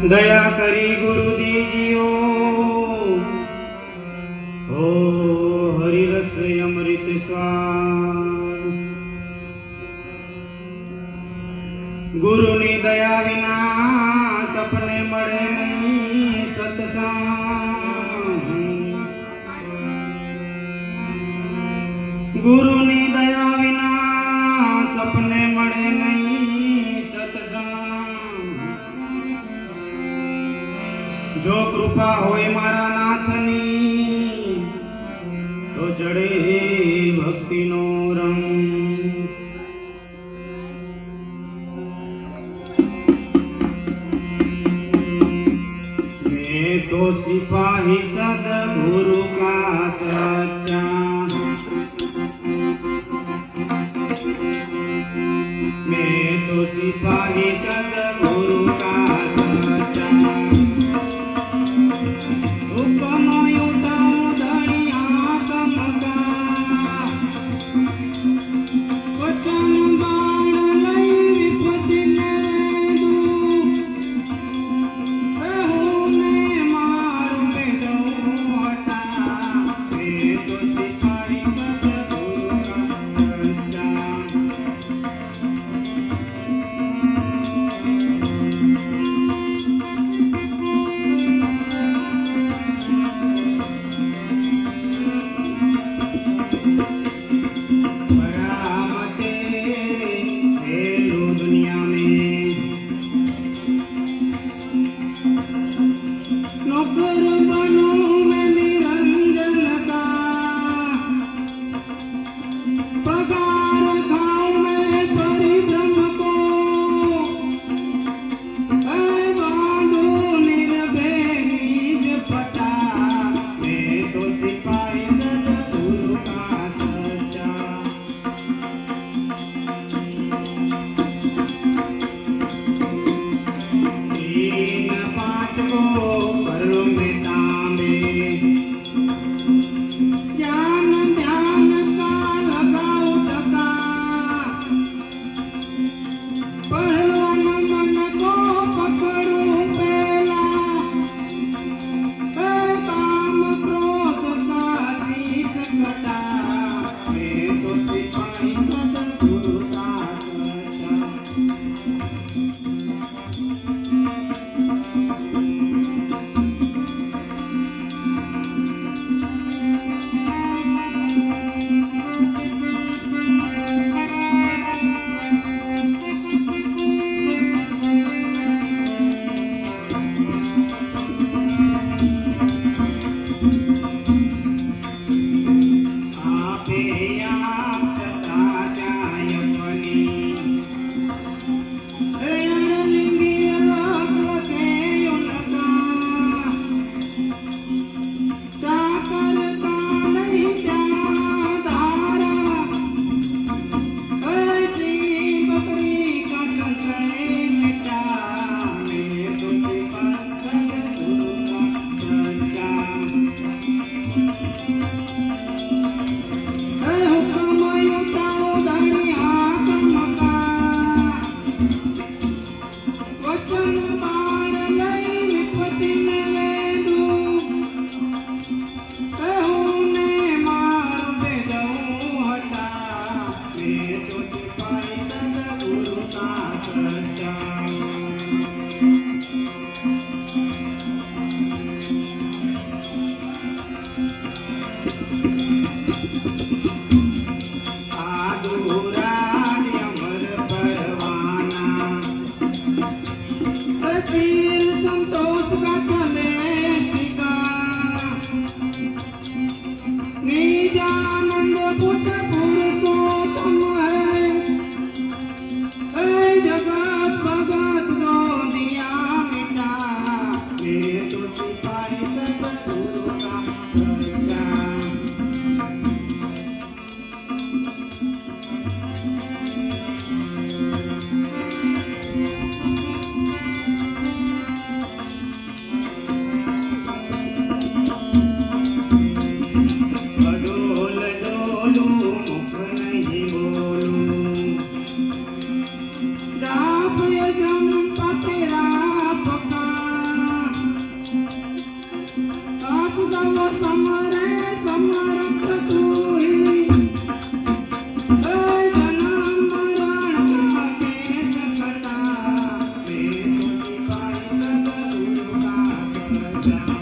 दया करी गुरु दीजियो हो हरि रस अमृत स्वाद। गुरु नी दया विना सपने मळे नहीं सत्संग। गुरु नी दया विना सपने मळे नहीं सत्संग। जो कृपा होय मारा नाथनी तो चढ़े भक्ति नो रंग। मैं तो सिपाही सद्गुरु का सच्चा। मैं तो सिपाही सद्गुरु का सच्चा। સૌ સમરે સમરથ તુહિ જન્મ મરણ કેસ કટા વે સુખી પાઈ સદગુરુ કા